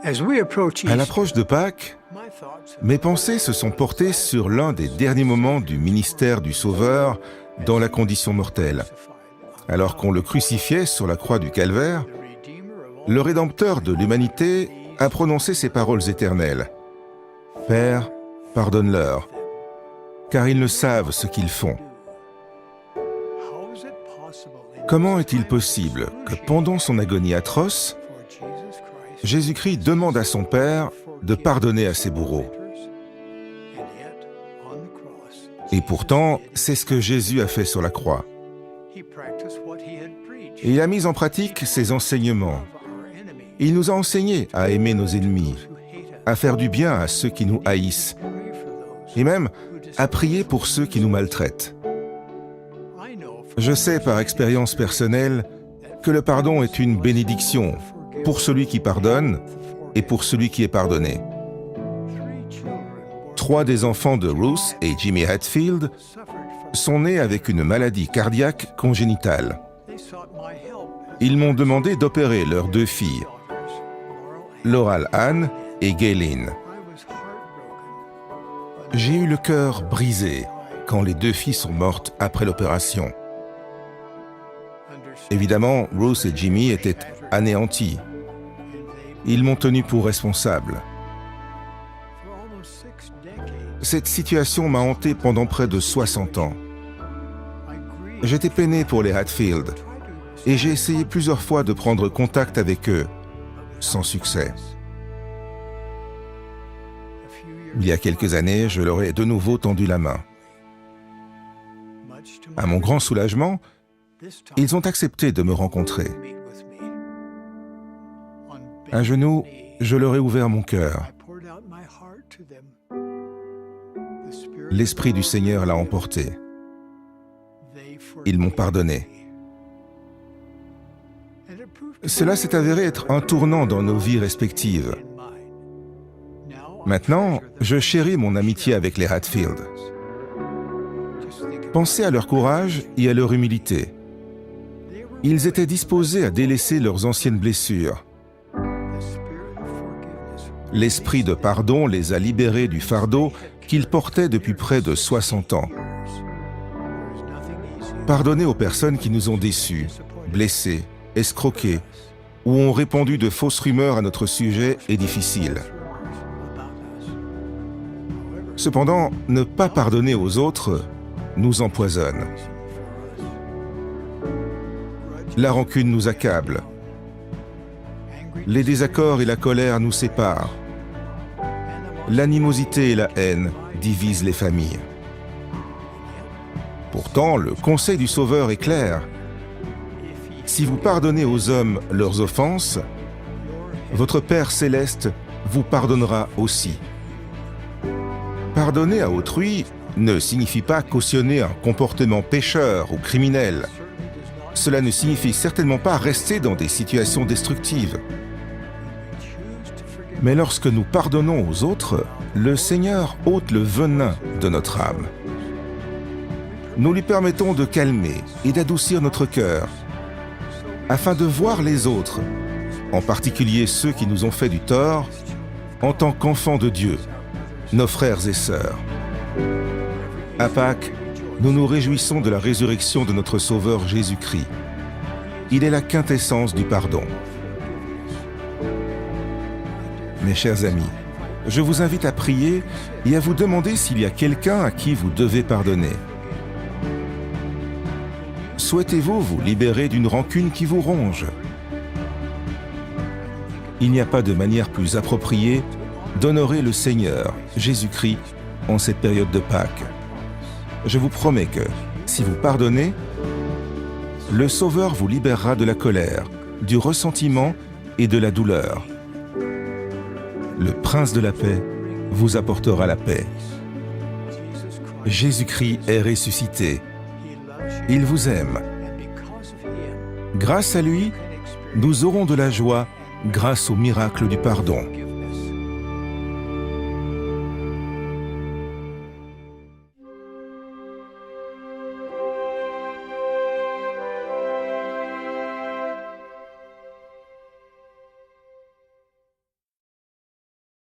À l'approche de Pâques, mes pensées se sont portées sur l'un des derniers moments du ministère du Sauveur dans la condition mortelle. Alors qu'on le crucifiait sur la croix du Calvaire, le Rédempteur de l'humanité a prononcé ces paroles éternelles. « Père, pardonne-leur, car ils ne savent ce qu'ils font. » Comment est-il possible que pendant son agonie atroce, Jésus-Christ demande à son Père de pardonner à ses bourreaux? Et pourtant, c'est ce que Jésus a fait sur la croix. Et il a mis en pratique ses enseignements. Il nous a enseigné à aimer nos ennemis, à faire du bien à ceux qui nous haïssent, et même à prier pour ceux qui nous maltraitent. Je sais par expérience personnelle que le pardon est une bénédiction pour celui qui pardonne et pour celui qui est pardonné. 3 des enfants de Ruth et Jimmy Hatfield sont nés avec une maladie cardiaque congénitale. Ils m'ont demandé d'opérer leurs 2 filles, Laurel Ann et Gayleen. J'ai eu le cœur brisé quand les 2 filles sont mortes après l'opération. Évidemment, Ruth et Jimmy étaient anéantis. Ils m'ont tenu pour responsable. Cette situation m'a hanté pendant près de 60 ans. J'étais peiné pour les Hatfield et j'ai essayé plusieurs fois de prendre contact avec eux, sans succès. Il y a quelques années, je leur ai de nouveau tendu la main. À mon grand soulagement, ils ont accepté de me rencontrer. À genoux, je leur ai ouvert mon cœur. L'Esprit du Seigneur l'a emporté. Ils m'ont pardonné. Cela s'est avéré être un tournant dans nos vies respectives. Maintenant, je chéris mon amitié avec les Hatfield. Pensez à leur courage et à leur humilité. Ils étaient disposés à délaisser leurs anciennes blessures. L'esprit de pardon les a libérés du fardeau qu'ils portaient depuis près de 60 ans. Pardonner aux personnes qui nous ont déçus, blessés, escroqués, ou ont répandu de fausses rumeurs à notre sujet est difficile. Cependant, ne pas pardonner aux autres nous empoisonne. La rancune nous accable. Les désaccords et la colère nous séparent. L'animosité et la haine divisent les familles. Pourtant, le conseil du Sauveur est clair. Si vous pardonnez aux hommes leurs offenses, votre Père céleste vous pardonnera aussi. Pardonner à autrui ne signifie pas cautionner un comportement pécheur ou criminel. Cela ne signifie certainement pas rester dans des situations destructives. Mais lorsque nous pardonnons aux autres, le Seigneur ôte le venin de notre âme. Nous lui permettons de calmer et d'adoucir notre cœur, afin de voir les autres, en particulier ceux qui nous ont fait du tort, en tant qu'enfants de Dieu, nos frères et sœurs. À Pâques, nous nous réjouissons de la résurrection de notre Sauveur Jésus-Christ. Il est la quintessence du pardon. Mes chers amis, je vous invite à prier et à vous demander s'il y a quelqu'un à qui vous devez pardonner. Souhaitez-vous vous libérer d'une rancune qui vous ronge? Il n'y a pas de manière plus appropriée d'honorer le Seigneur, Jésus-Christ, en cette période de Pâques. Je vous promets que, si vous pardonnez, le Sauveur vous libérera de la colère, du ressentiment et de la douleur. Le Prince de la paix vous apportera la paix. Jésus-Christ est ressuscité. Il vous aime. Grâce à lui, nous aurons de la joie grâce au miracle du pardon.